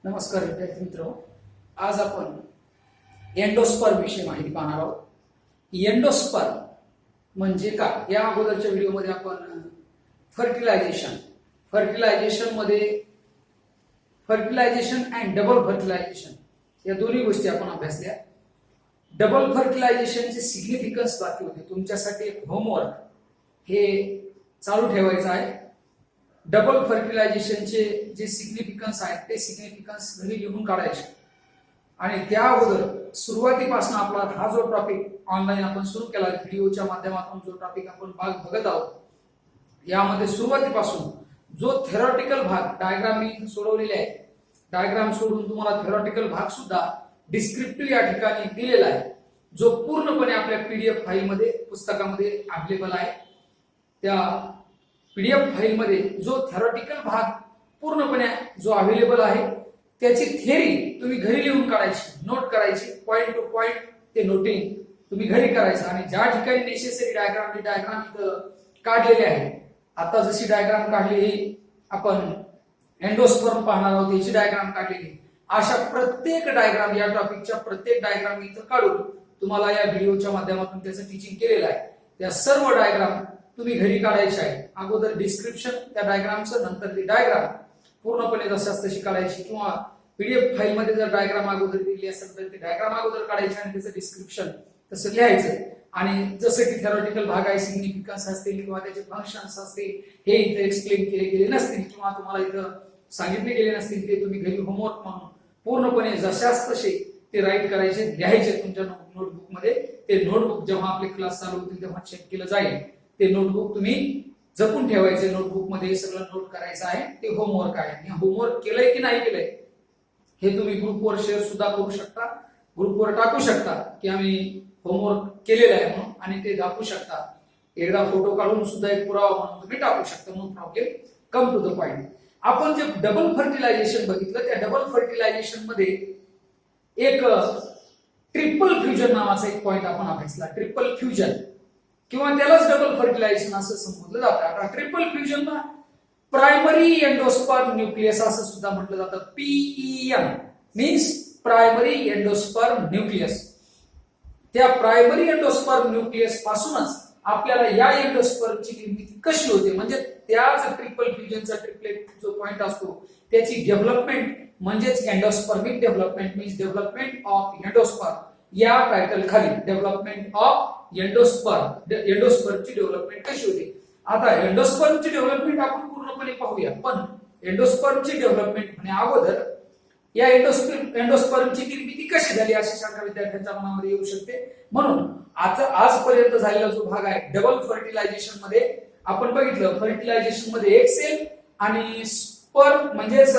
नमस्कार विद्यार्थी मित्र, आज आपण एंडोस्पर्म विषयी माहिती पाहणार आहोत. एंडोस्पर्म म्हणजे काय? या अगोदरच्या व्हिडिओमध्ये आपण फर्टिलायझेशन अँड डबल फर्टिलायझेशन या दोन्ही गोष्टी आपण अभ्यासल्या. डबल फर्टिलायझेशनचे सिग्निफिकन्स बाकी होते. तुमच्यासाठी एक होमवर्क हे चालू ठेवायचं आहे. डबल फर्टिलायझेशनचे जे सिग्निफिकन्स आहेत ते सिग्निफिकन्स घरी लिहून काढायचे आणि त्या अगोदर सुरुवातीपासून आपला हा जो टॉपिक ऑनलाईन आपण सुरू केला, व्हिडिओच्या माध्यमातून जो टॉपिक आपण बघत आहोत, यामध्ये सुरुवातीपासून जो थेरॉटिकल भाग डायग्राम मी सोडवलेले आहे, डायग्राम सोडून तुम्हाला थेरॉटिकल भाग सुद्धा डिस्क्रिप्टिव्ह या ठिकाणी दिलेला आहे, जो पूर्णपणे आपल्या पीडीएफ फाईलमध्ये पुस्तकामध्ये अवेलेबल आहे. त्या पीडीएफ फाईलमध्ये जो थेरॉटिकल भाग पूर्णपणे जो अवेलेबल आहे त्याची थिअरी तुम्ही घरी लिहून काढायची, नोट करायची, पॉइंट टू पॉइंट ते नोटिंग तुम्ही घरी करायचं. आणि ज्या ठिकाणी नेसेसरी डायग्राम इथं काढलेले आहे, आता जशी डायग्राम काढली आपण एंडोस्पर्म पाहणार आहोत, याची डायग्राम काढलेली, अशा प्रत्येक डायग्राम या टॉपिकच्या प्रत्येक डायग्राम इथं काढून तुम्हाला या व्हिडिओच्या माध्यमातून त्याचं टीचिंग केलेलं आहे. त्या सर्व डायग्राम तुम्ही घरी काढायचे आहे. अगोदर डिस्क्रिप्शन त्या डायग्रामचं, नंतर ती डायग्राम पूर्णपणे जशाच तशी काढायची, किंवा पीडीएफ फाईल मध्ये जर डायग्राम अगोदर दिली असेल तर ती डायग्राम अगोदर काढायची आणि त्याचं डिस्क्रिप्शन तसं लिहायचं. आणि जसं की थेरॉटिकल भाग आहे, सिग्निफिकन्स असतील किंवा त्याचे फंक्शन्स असतील, हे इथे एक्सप्लेन केले गेले नसतील किंवा तुम्हाला इथं सांगितले गेले नसतील, ते तुम्ही घरी होमवर्क म्हणून पूर्णपणे जशाच तसे ते राईट करायचे, लिहायचे तुमच्या नोटबुक मध्ये. ते नोटबुक जेव्हा आपले क्लास चालू होतील तेव्हा चेक केलं जाईल. ते नोटबुक तुम्ही जपून ठेवायचे, नोटबुक मध्ये सगळं नोट करायचं आहे. ते होमवर्क आहे. होमवर्क केलंय की नाही केलंय हे तुम्ही ग्रुपवर शेअर सुद्धा करू शकता, ग्रुपवर टाकू शकता की आम्ही होमवर्क केलेलं आहे म्हणून, आणि ते दाखवू शकता. एकदा फोटो काढून सुद्धा एक पुरावा म्हणून तुम्ही टाकू शकता. No problem. Come to the point. आपण जे डबल फर्टिलायझेशन बघितलं, त्या डबल फर्टिलायझेशन मध्ये एक ट्रिपल फ्युजन नावाचा एक पॉइंट आपण अभ्यासला. ट्रिपल फ्युजन किंवा त्यालाच डबल फर्टिलायझेशन असं संबोधलं जातं. आता ट्रिपल फ्युजनला प्रायमरी एंडोस्पर्म न्यूक्लियस असं सुद्धा म्हटलं जातं. PEN means primary endosperm nucleus. त्या प्रायमरी एंडोस्पर्म न्यूक्लियस पासूनच आपल्याला या एंडोस्पर्मची निर्मिती कशी होते, म्हणजे त्याच ट्रिपल फ्युजनचा ट्रिपलेट जो पॉइंट असतो त्याची डेव्हलपमेंट म्हणजेच endospermic development means development of endosperm या टायटल खाली डेव्हलपमेंट ऑफ एंडोस्पर्मची डेव्हलपमेंट कशी होते. आता एंडोस्पर्मची डेव्हलपमेंट आपण पूर्णपणे पाहूया, पण एंडोस्पर्मची डेव्हलपमेंट होण्या अगोदर या एंडोस्पर्मची निर्मिती कशी झाली अशी शंका विद्यार्थ्यांच्या मनामध्ये येऊ शकते. म्हणून आजपर्यंत झालेला जो भाग आहे डबल फर्टिलायझेशन मध्ये आपण बघितलं, फर्टिलायझेशन मध्ये एक सेल आणि स्पर्म म्हणजेच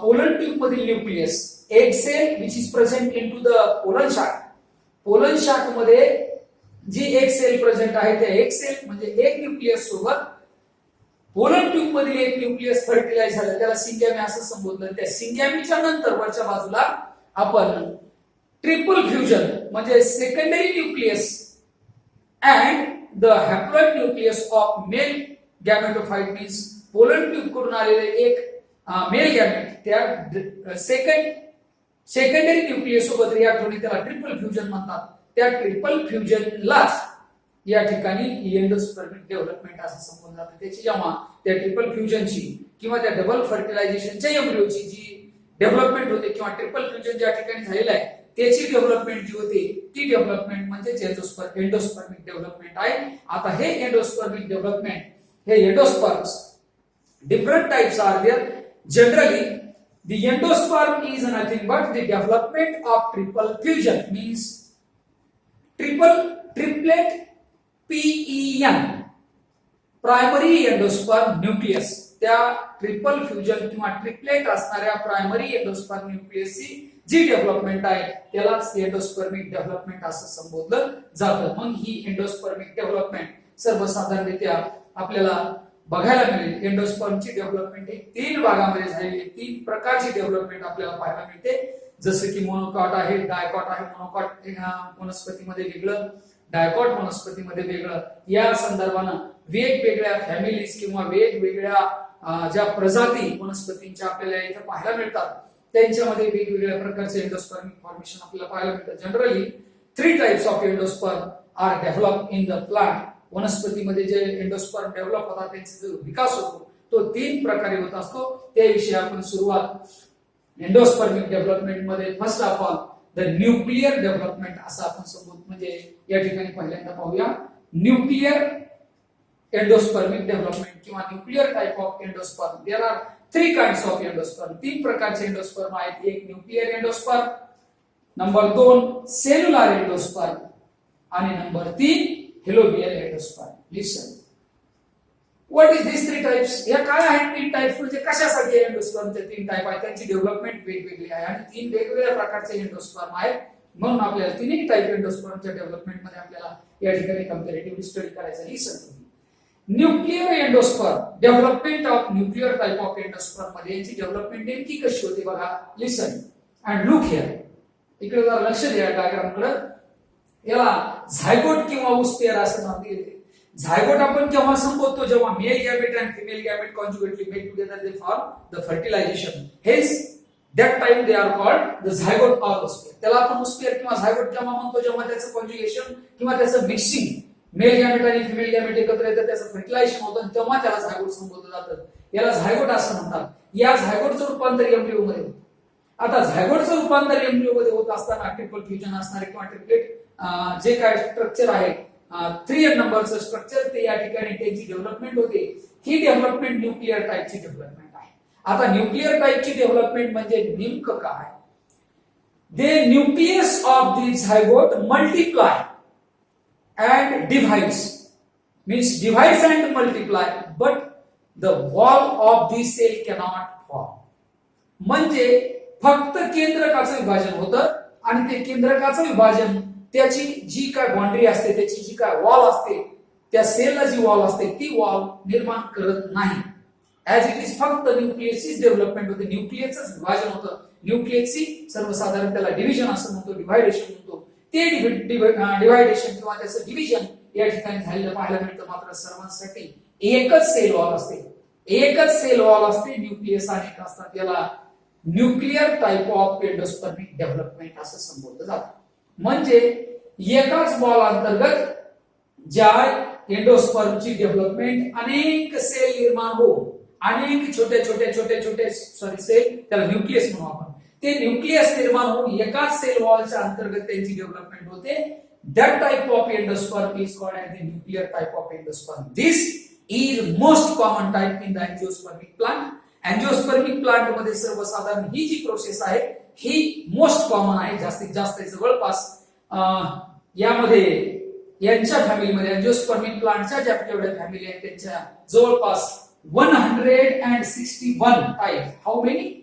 पोलन ट्यूब मधील न्यूक्लियस, एक cell which is present in to the pollen sac. Pollen sac मध्ये जी एक सेल प्रेझेंट आहे, त्या एक सेल म्हणजे एक न्यूक्लियस सोबत पोलन ट्यूब मधील एक न्यूक्लियस फर्टिलाइज झालं, त्याला सिंगॅमी असं संबोधलं. त्या सिंगॅमीच्या नंतर वरच्या बाजूला आपण ट्रिपल फ्युजन म्हणजे secondary nucleus and the haploid nucleus of male gametophyte means pollen tube कडून आलेले एक मेल गॅमेट त्या सेकंडरी न्यूक्लियस सोबत रिॲक्ट होणे, त्याला ट्रिपल फ्युजन म्हणतात. त्या ट्रिपल फ्युजनलाच या ठिकाणी एंडोस्पर्मिक डेव्हलपमेंट असं संबोधलं जातं. त्याची जेव्हा त्या ट्रिपल फ्युजनची किंवा त्या डबल फर्टिलायझेशनच्या एम्ब्रियोची जी डेव्हलपमेंट होते किंवा ट्रिपल फ्युजन ज्या ठिकाणी झालेलं आहे त्याची डेव्हलपमेंट जी होते ती डेव्हलपमेंट म्हणजे एंडोस्पर्मिक डेव्हलपमेंट आहे. आता हे एंडोस्पर्मिक डेव्हलपमेंट, हे endosperms different types are there. Generally the endosperm is nothing but the development of triple fusion means triplet PEN primary endosperm nucleus. त्या ट्रिपल फ्युजन किंवा ट्रिपलेट असणाऱ्या प्रायमरी एंडोस्पर्म न्यूक्लियसची जी development आहे त्यालाच endospermic development असं संबोधलं जातं. मग ही एंडोस्पर्मिक डेव्हलपमेंट सर्वसाधारणरित्या आपल्याला बघायला मिळेल. एंडोस्पर्मची डेव्हलपमेंट ही 3 भागामध्ये झालेली आहे. 3 प्रकारची डेव्हलपमेंट आपल्याला पाहायला मिळते, जसं की मोनोकॉट आहे, डायकॉट आहे. मोनोकॉट वनस्पतीमध्ये वेगळं, डायकॉट वनस्पतीमध्ये वेगळं. या संदर्भानं वेगवेगळ्या फॅमिलीज किंवा वेगवेगळ्या ज्या प्रजाती वनस्पतींच्या आपल्याला इथे पाहायला मिळतात त्यांच्यामध्ये वेगवेगळ्या प्रकारचे एंडोस्पर्मिक फॉर्मेशन आपल्याला पाहायला मिळतं. Generally 3 types of endosperm are develop in the plant. वनस्पतीमध्ये जे एंडोस्पर्म डेव्हलप होतात त्यांचा जो विकास होतो तो 3 प्रकारे होत असतो. त्याविषयी आपण सुरुवात एंडोस्पर्मिक डेव्हलपमेंट मध्ये first of all the nuclear development असं आपण समजून म्हणजे या ठिकाणी पहिल्यांदा पाहूया. न्यूक्लियर एंडोस्पर्मिक डेव्हलपमेंट किंवा nuclear type of endosperm. There are 3 kinds of endosperm. 3 प्रकारचे एंडोस्पर्म आहेत. एक nuclear endosperm, number 2 cellular endosperm आणि number 3 helobial endosperm. Listen, what is this 3 types? या काय आहेत 3 टाइप्स म्हणजे कशासाठी एंडोस्पर्मचे 3 टाइप आहेत? त्यांची डेव्हलपमेंट वेगवेगळी आहे आणि 3 वेगवेगळ्या प्रकारचे एंडोस्पर्म आहेत. म्हणून आपल्याला 3 टाइप एंडोस्पर्मच्या डेव्हलपमेंट मध्ये आपल्याला या ठिकाणी कंपॅरेटिव्हली स्टडी करायचं आहे. Listen, nuclear endosperm, development of nuclear type of endosperm मध्ये यांची डेव्हलपमेंट नेमकी कशी होते बघा. Listen and look here. इकडे जरा लक्ष द्या डायग्राम कडे. याला झायगोट किंवा उस्पेअर असं नाव दिले. झायगोट आपण केव्हा संबोधतो? जेव्हा मेल गॅमेट आणि female gamete conjugately mate together they form the fertilization. हेच that time they are called the zygote or oospore. त्याला आपण उस्पेअर किंवा झायगोट केव्हा म्हणतो? जेव्हा त्याचं कॉन्जुगेशन किंवा त्याचं मिक्सिंग मेल गॅमेट आणि फिमेल गॅमेट एकत्र येतात त्याचं फर्टिलायझेशन होतं तेव्हा त्याला झायगोट संबोधलं जातं. याला झायगोट असं म्हणतात. या झायगोटचं रूपांतर एम्ब्रिओ मध्ये होतं. आता झायगोटचं रूपांतर एम्ब्रिओ मध्ये होत असताना ट्रिपल फ्युजन असणारे किंवा ट्रिपलेट जे काय स्ट्रक्चर आहे 3 नंबरचं स्ट्रक्चर ते या ठिकाणी त्याची डेव्हलपमेंट होते. ही डेव्हलपमेंट न्यूक्लियर टाइपची डेव्हलपमेंट आहे. आता न्यूक्लियर टाइपची डेव्हलपमेंट म्हणजे नेमकं काय? The nucleus of the zygote multiply and divides, means divides and multiply, but the wall of the cell cannot form. म्हणजे फक्त केंद्रकाचं विभाजन होतं आणि ते केंद्रकाचं विभाजन त्याची जी काय बाउंड्री असते त्याची जी काय वॉल असते त्या सेलला जी वॉल असते ती वॉल निर्माण करत नाही. ऍज इट इज फक्त न्यूक्लियसची डेव्हलपमेंट होते. न्यूक्लियसचं विभाजन होतं. न्यूक्लियसची सर्वसाधारण त्याला डिव्हिजन असं म्हणतो, डिव्हायडेशन म्हणतो. ते डिव्हायडेशन किंवा त्याचं डिव्हिजन या ठिकाणी झालेलं पाहायला मिळतं. मात्र सर्वांसाठी एकच सेल वॉल असते. एकच सेल वॉल असते. न्यूक्लियस अनेक असतात. याला nuclear type of endospermic development असं संबोधलं जातं. म्हणजे एकाच वॉल अंतर्गत ज्या एंडोस्पर्मची डेव्हलपमेंट अनेक सेल निर्माण हो, अनेक छोटे छोटे छोटे छोटे सेल त्याला न्यूक्लियस म्हणू आपण. ते न्यूक्लियस निर्माण होऊन एकाच सेल वॉलच्या अंतर्गत त्यांची डेव्हलपमेंट होते. That type of endosperm is called as the nuclear type of endosperm. This is most common type in the angiospermic plant. Angiospermic plant मध्ये सर्वसाधारण ही जी प्रोसेस आहे ही मोस्ट कॉमन आहे. जास्तीत जास्त जवळपास यामध्ये यांच्या फॅमिलीमध्ये एंजिओस्पर्मिक प्लांटच्या ज्या जेवढ्या फॅमिली आहेत त्यांच्या जवळपास 161 type. How many?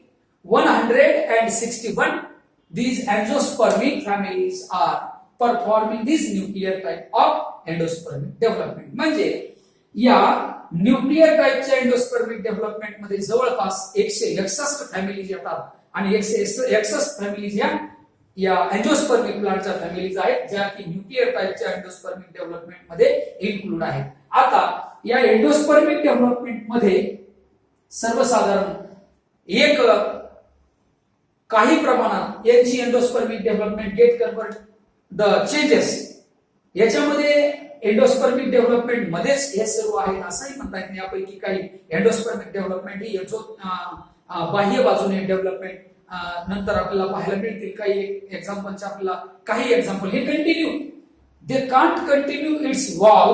161. These angiospermic families are performing this nuclear type of endospermic development. म्हणजे या न्यूक्लियर टाइपच्या एंडोस्पर्मिक डेव्हलपमेंट मध्ये जवळपास 161 फॅमिलीज येतात आणि 161 फॅमिलीज या एंजिओस्पर्मिक प्लांटच्या फॅमिलीज आहेत ज्या की न्यूक्लियर टाइपच्या एंडोस्पर्मिक डेव्हलपमेंट मध्ये इन्क्लूड आहेत. आता या एंडोस्पर्मिक डेव्हलपमेंट मध्ये सर्वसाधारण एक काही प्रमाणात यांची endospermic development gate convert the changes याच्यामध्ये एंडोस्पर्मिक डेव्हलपमेंट मध्येच हे सर्व आहेत असंही म्हणता येत नाही. यापैकी काही एंडोस्पर्मिक डेव्हलपमेंट ही बाह्य बाजूने डेव्हलपमेंट नंतर आपल्याला पाहायला मिळतील. काही एक्झाम्पलचे आपल्याला काही एक्झाम्पल हे continue they can't continue its wall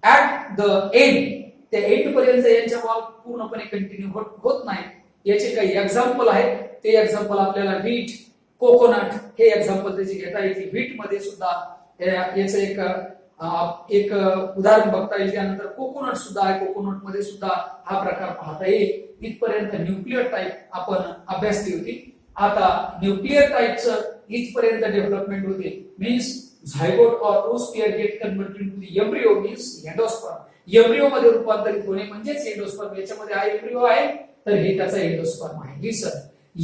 at the end. त्या एंड पर्यंत यांच्या वॉल पूर्णपणे कंटिन्यू होत नाही. याचे काही एक्झाम्पल आहेत. ते एक्झाम्पल आपल्याला व्हीट, कोकोनट हे एक्झाम्पल त्याची घेता येईल. व्हीट मध्ये सुद्धा याचं एक उदाहरण बघता येईल. त्यानंतर कोकोनट सुद्धा आहे. कोकोनट मध्ये सुद्धा हा प्रकार पाहता येईल. इथपर्यंत न्यूक्लियर टाइप आपण अभ्यासली होती. आता न्यूक्लियर टाइपचं इथपर्यंत डेव्हलपमेंट होते. Means zygote or oospore get converted to the embryo means endosperm. Embryo मध्ये रूपांतरित होणे म्हणजेच एंडोस्पर्म. याच्यामध्ये हा एम्ब्रियो आहे तर हे त्याचा एंडोस्पर्म आहे. लिसन,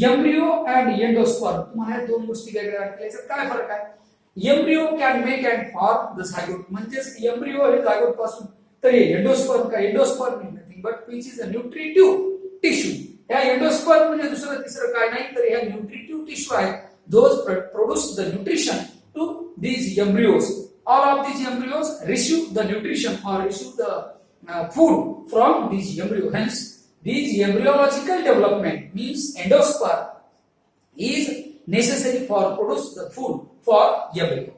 एम्ब्रियो अँड एंडोस्पर्म. तुम्हाला या दोन गोष्टी वेगळ्या वाटतील. याच्यात काय फरक आहे? Embryo can make and form the zygote. म्हणजेच एम्ब्रियो हे झायगोट पासून तर एंडोस्पर्म का endosperm is nothing but which is a nutritive tissue. ह्या एंडोस्पर्म म्हणजे दुसरं तिसरं काय नाही तर ह्या न्यूट्रिटिव्ह टिश्यू आहेत those produce the nutrition to these embryos. All of these embryos receive the nutrition or receive the food from these embryo. Hence, these embryological development means endosperm is necessary for produce the food for embryo.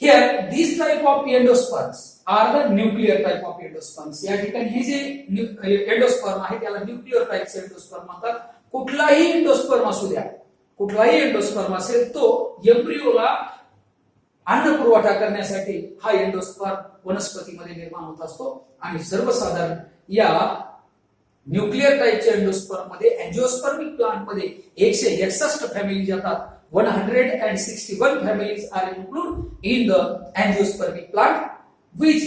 Here, these type of endosperms are the nuclear type of endosperms. या ठिकाणी हे जे endosperm आहे त्याला nuclear टाइपचे endosperm म्हणतात. कुठलाही endosperm असू द्या, कुठलाही एंडोस्पर्म असेल तो एम्ब्रियोला अन्न पुरवठा करण्यासाठी हा एंडोस्पर्म वनस्पतीमध्ये निर्माण होत असतो. आणि सर्वसाधारण या न्यूक्लियर टाइपच्या एंडोस्पर्म मध्ये एंजिओस्पर्मिक प्लांट मध्ये 161 फॅमिली जातात. 161 families are included in the angiospermic plant, which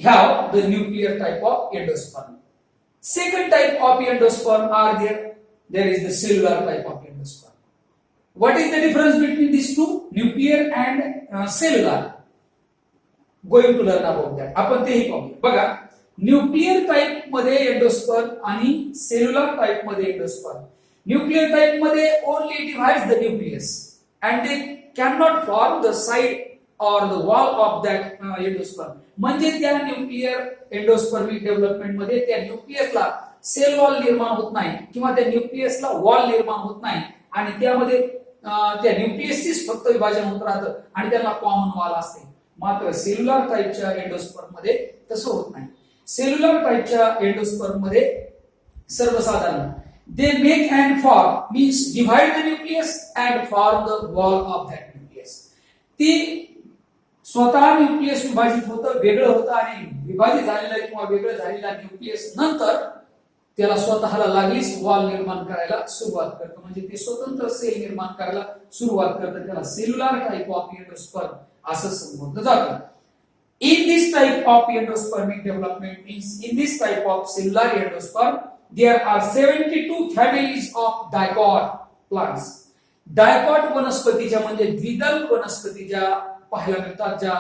have the nuclear type of endosperm. Second type of endosperm are there. There is the cellular type of endosperm. What is the difference between these two, nuclear and cellular? Going to learn about that. आपण तेही पाहू. बघा, nuclear type मध्ये endosperm आणि cellular type मध्ये endosperm. Nuclear type मध्ये only divides the nucleus and they cannot form the side or the wall of that endosperm. म्हणजे त्या न्यूक्लियर एंडोस्पर्मिक डेव्हलपमेंट मध्ये त्या न्यूक्लियसला सेल वॉल निर्माण होत नाही किंवा त्या न्यूक्लियसला वॉल निर्माण होत नाही आणि त्यामध्ये त्या न्यूक्लियसचीच फक्त विभाजन होत राहतं आणि त्याला कॉमन वॉल असते. मात्र सेल्युलर टाइपच्या एंडोस्पर्म मध्ये तसं होत नाही. सेल्युलर टाइपच्या एंडोस्पर्म मध्ये सर्वसाधारण they make and form means divide the nucleus and form the wall of that nucleus. ती स्वतः न्यूक्लियस विभाजित होतं, वेगळं होतं आणि विभाजित झालेला किंवा वेगळं झालेला न्यूक्लियस नंतर त्याला स्वतःला लागलीच वॉल निर्माण करायला सुरुवात करतं. म्हणजे ते स्वतंत्र सेल निर्माण करायला सुरुवात करतं. त्याला सेल्युलर टाइप ऑफ एंडोस्पर्म असं संबोधलं जातं. In this type of endospermic development means in this type of cellular endosperm there are 72 families of dicot plants. Dicot वनस्पतीच्या म्हणजे द्विदल वनस्पतीच्या पाहायला मिळतात. ज्या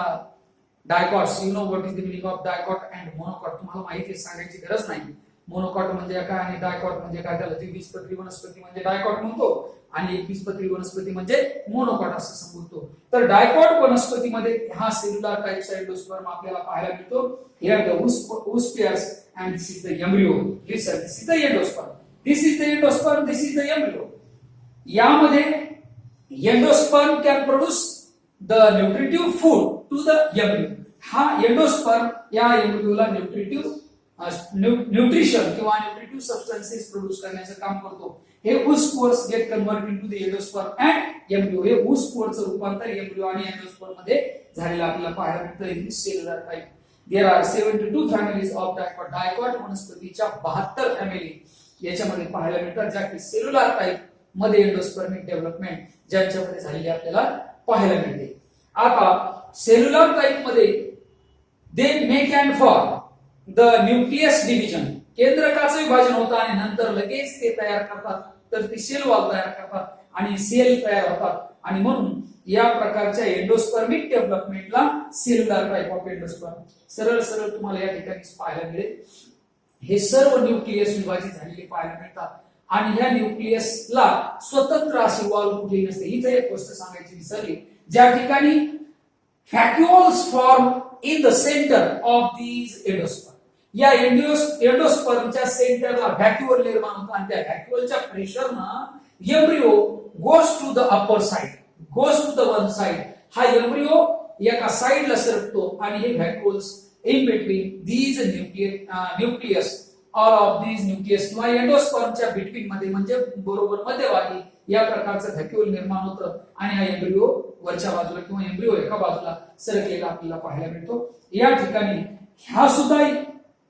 dicots, you know what is the meaning of dicot and monocot, तुम्हाला माहिती सांगायची गरज नाही. मोनोकॉट म्हणजे काय आणि डायकॉट म्हणजे काय. त्याला 23पत्री वनस्पती म्हणजे डायकॉट म्हणतो आणि 21पत्री वनस्पती म्हणजे मोनोकॉट असं संबोधतो. तर डायकॉट वनस्पतीमध्ये हा सेल्युलर टाइपचा एंडोस्पर्म आपल्याला पाहायला मिळतो. Here the oospheres and this is the embryo. Listen, this is the endosperm. This is the endosperm. This is the embryo. यामध्ये endosperm can produce the nutritive food to the embryo. हा endosperm या एम्ब्रियोला nutrition किंवा nutritive substances produce करण्याचं काम करतो. हे oospores get converted into the endosperm and embryo. हे oosporचं रूपांतर एम्ब्रियो आणि एंडोस्पर्म मध्ये झालेलं आपल्याला पाहायला मिळतं. In cellular type there are 72 families of dicot. Dicot वनस्पतीच्या 72 फॅमिली याच्यामध्ये पाहायला मिळतात ज्या की सेल्युलर टाइप मध्ये एंडोस्पर्मिक डेव्हलपमेंट ज्यांच्यामध्ये झालेली आपल्याला पाहायला मिळते. आता सेल्युलर टाइप मध्ये they make and form the nucleus division. केंद्रकाचं विभाजन होतं आणि नंतर लगेच ते तयार करतात. तर ती सेल वॉल तयार करतात आणि सेल तयार होतात आणि म्हणून या प्रकारच्या एंडोस्पर्मिक डेव्हलपमेंटला सेल्युलर टाइप ऑफ एंडोस्पर्म. सरळ सरळ तुम्हाला या ठिकाणी पाहायला मिळेल. हे सर्व न्यूक्लियस विभाजित झालेले पाहायला मिळतात आणि ह्या न्यूक्लियसला स्वतंत्र अशी वॉल कुठेही नसते. इथे एक गोष्ट सांगायची विसरली. ज्या ठिकाणी vacuoles form in the centre of these endosperm. या एंडोस्पर्मच्या सेंटरला व्हॅक्युओल निर्माण होतं आणि त्या व्हॅक्युओलच्या प्रेशरनं embryo goes to the upper side, goes to the one side. हा एम्ब्रियो एका साइडला सरकतो आणि हे vacuoles in between these nucleus, all of these nucleus किंवा एंडोस्पर्मच्या बिटवीन मध्ये म्हणजे बरोबर मध्यभागी या प्रकारचं व्हॅक्युओल निर्माण होतं आणि हा एम्ब्रियो वरच्या बाजूला किंवा एम्ब्रियो एका बाजूला सरकलेला आपल्याला पाहायला मिळतो. या ठिकाणी ह्या सुद्धा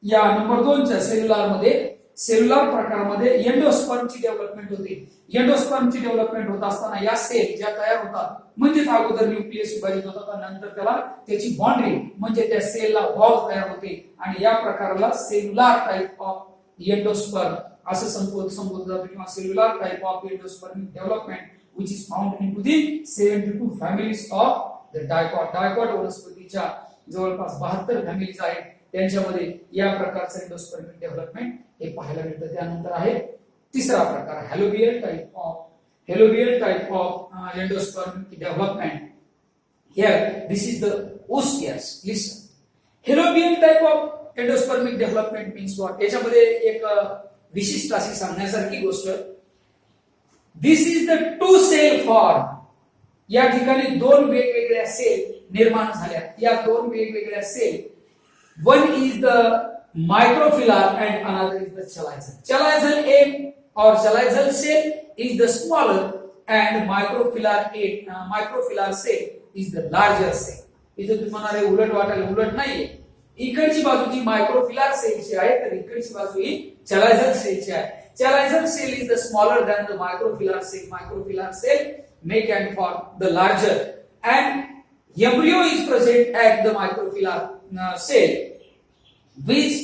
या नंबर 2च्या सेल्युलर मध्ये, सेल्युलर प्रकारामध्ये एंडोस्पर्मची डेव्हलपमेंट होते. एंडोस्पर्मची डेव्हलपमेंट होत असताना या सेल ज्या तयार होतात म्हणजेच अगोदर न्यूक्लियस विभाजित होतात आणि नंतर त्याला त्याची बाउंड्री म्हणजे त्या सेलला वॉल तयार होते आणि या प्रकाराला सेल्युलर टाइप ऑफ एंडोस्पर्म असं संबोधलं जातं किंवा cellular type of endospermic development which is found into the 72 families of the dicot. Dicot वनस्पतीच्या जवळपास 72 फॅमिलीज आहेत. त्यांच्यामध्ये या प्रकारचं एंडोस्पर्मिक डेव्हलपमेंट हे पाहायला मिळतं. त्यानंतर आहे तिसरा प्रकार helobial type of endosperm development. Here, this is the oospheres. Listen. Halobial type of endospermic development means what? याच्यामध्ये एक विशिष्ट अशी सांगण्यासारखी गोष्ट. This is the two cell form. या ठिकाणी दोन वेगवेगळ्या सेल निर्माण झाल्या. या दोन वेगवेगळ्या sale. One is the microfillar and another is the chalizoid. Chalizoid egg or chalizoid cell is the smaller and microfillar cell is the larger cell. इथे तुम्ही म्हणाले उलट वाटायला, उलट नाहीये. इकडची बाजू जी मायक्रोफिलर सेलची आहे तर इकडची बाजू ही चलायझल सेलची आहे. Chalazal cell is the smaller than the micropylar cell. Micropylar cell make and form the larger and embryo is present at the microfillar cell which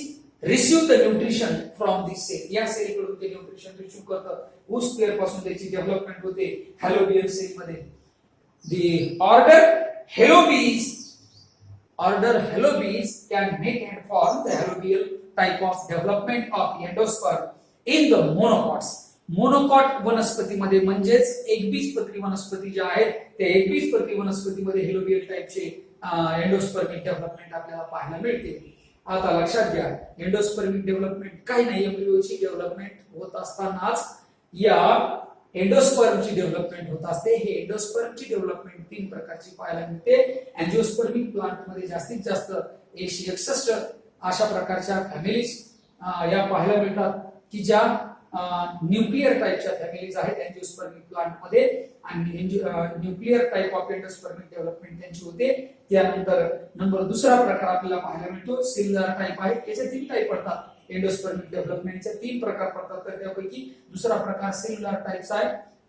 receive the nutrition from this cell. या sale कडून ते nutrition receive करतात. oosphere पासून त्याची development होते हॅलोबियल sale मध्ये. The order Halobies can make and form the halobial type of development of endosperm in the monocots. Monocot वनस्पतीमध्ये म्हणजेच एकबीजपत्री वनस्पती ज्या आहेत त्या एकबीजपत्री वनस्पतीमध्ये हेलोबियल टाइपचे एंडोस्पर्मिक डेव्हलपमेंट आपल्याला पाहायला मिळते. आता लक्षात घ्या, एंडोस्पर्मिक डेव्हलपमेंट काही नाही, एम्ब्रियोची डेव्हलपमेंट होत असतानाच या एंडोस्पर्मची डेव्हलपमेंट होत असते. हे एंडोस्पर्मची डेव्हलपमेंट तीन प्रकारची पाहायला मिळते. अँजिओस्पर्मिक प्लांट मध्ये जास्तीत जास्त 161 अशा प्रकारच्या फॅमिलीज या पाहायला मिळतात की ज्या न्यूक्लियर टाइपच्या फॅमिलीज आहेत अँजिओस्पर्मिक प्लांट मध्ये. आणि nuclear type of endospermic development त्यांची होते. त्यानंतर दुसरा प्रकार आपल्याला पाहायला मिळतो सेल्युलर टाइप आहे. याचे तीन टाइप पडतात. एंडोस्पर्मिक डेव्हलपमेंटचे तीन प्रकार पडतात. तर त्यापैकी दुसरा प्रकार सेल्युलर टाइपचा आहे.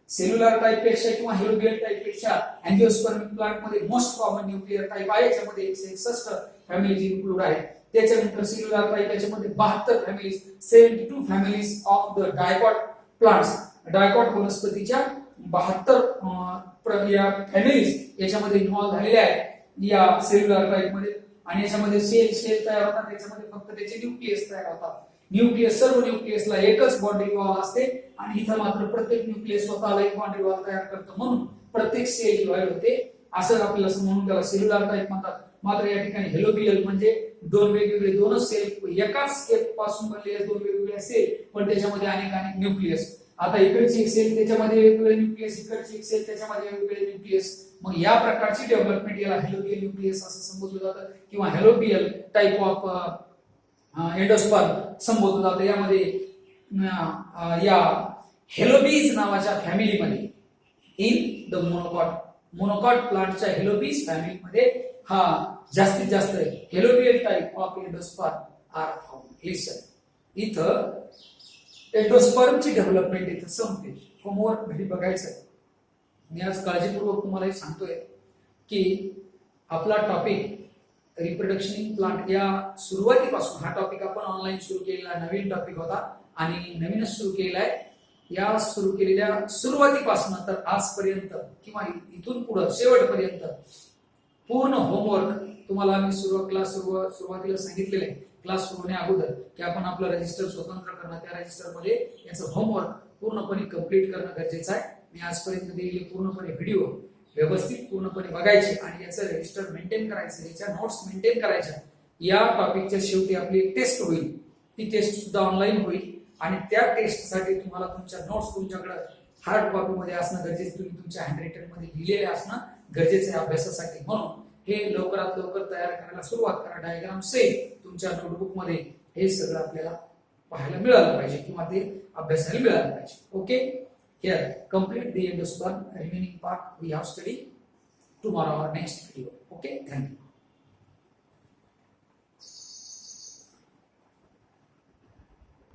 सेल्युलर टाइप पेक्षा किंवा हेलोबियल टाइप पेक्षा अँजिओस्पर्मिक प्लांट मध्ये मोस्ट कॉमन न्यूक्लियर टाइप आहे. याच्यामध्ये 161 फॅमिलीज इन्क्लूड आहेत. त्याच्यानंतर सेल्युलर टाइप याच्यामध्ये 72 families 72 families of the dicot plants. Dicot वनस्पतीच्या 72 या फॅमिलीज याच्यामध्ये इन्व्हॉल्व झालेल्या आहेत या सेल्युलर टाइप मध्ये. आणि याच्यामध्ये सेल तयार होतात. त्याच्यामध्ये फक्त त्याचे न्यूक्लियस तयार होतात. सर्व न्यूक्लियसला एकच बाउंड्री वॉल असते आणि इथं मात्र प्रत्येक न्यूक्लियस स्वतःला एक बाउंड्री वॉल तयार करतं म्हणून प्रत्येक सेल डिवाइड होते. असं आपल्याला म्हणून त्याला सेल्युलर टाइप म्हणतात. मात्र या ठिकाणी हेलोबियल म्हणजे दोन वेगवेगळे दोनच सेल एकाच पासून बनलेले दोन वेगवेगळे सेल पण त्याच्यामध्ये अनेक न्यूक्लियस. आता इकडची एक सेल त्याच्यामध्ये वेगवेगळे न्यूक्लियस, इकडची एक सेल त्याच्यामध्ये वेगवेगळे न्यूक्लियस. मग या प्रकारची डेव्हलपमेंट याला हेलोबियल न्यूक्लियस असं संबोधलं जातं किंवा हेलोबियल टाइप ऑफ एंडोस्पर्म संबोधलं जातं. यामध्ये या हेलोबीज नावाच्या फॅमिलीमध्ये इन द मोनोकॉट प्लांटच्या हेलोबीज फॅमिलीमध्ये हा जास्तीत जास्त helobial type of endosperm are found. Listen, इथं एंडोस्पर्मची डेव्हलपमेंट इथं संपते. होमवर्क घरी बघायचं. मी आज काळजीपूर्वक तुम्हाला सांगतोय की आपला टॉपिक रिप्रोडक्शन इन प्लांट या सुरुवातीपासून हा टॉपिक आपण ऑनलाईन सुरू केलेला नवीन टॉपिक होता आणि नवीनच सुरू केलेला आहे. या सुरू केलेल्या सुरुवातीपासून तर आजपर्यंत किंवा इथून पुढे शेवटपर्यंत पूर्ण होमवर्क तुम्हाला मी सुरुवातीला सांगितलेलं आहे क्लास सुरू होण्या अगोदर की आपण आपलं रजिस्टर स्वतंत्र करणं, त्या रजिस्टर मध्ये याचं होमवर्क पूर्णपणे कंप्लीट करणं गरजेचं आहे. मी आजपर्यंत दिलेले पूर्णपणे व्हिडिओ व्यवस्थित पूर्णपणे बघायचे आणि याचं रजिस्टर मेंटेन करायचं, याच्या नोट्स मेंटेन करायच्या. या टॉपिकच्या शेवटी आपली एक टेस्ट होईल. ती टेस्ट सुद्धा ऑनलाईन होईल आणि त्या टेस्टसाठी तुम्हाला तुमच्या नोट्स तुमच्याकडे हार्ड कॉपी मध्ये असणं गरजेचं. तुम्ही तुमच्या हँडरायटिंग मध्ये लिहिलेले असणं गरजेचं आहे अभ्यासासाठी. म्हणून हे लवकरात लवकर तयार करायला सुरुवात करा. डायग्राम सहित तुमच्या नोटबुक मध्ये हे सगळं आपल्याला पाहायला मिळालं पाहिजे किंवा ते अभ्यासाला मिळालं पाहिजे. Okay, here complete the endosperm. Remaining part we have study tomorrow or next video. Okay, thank you.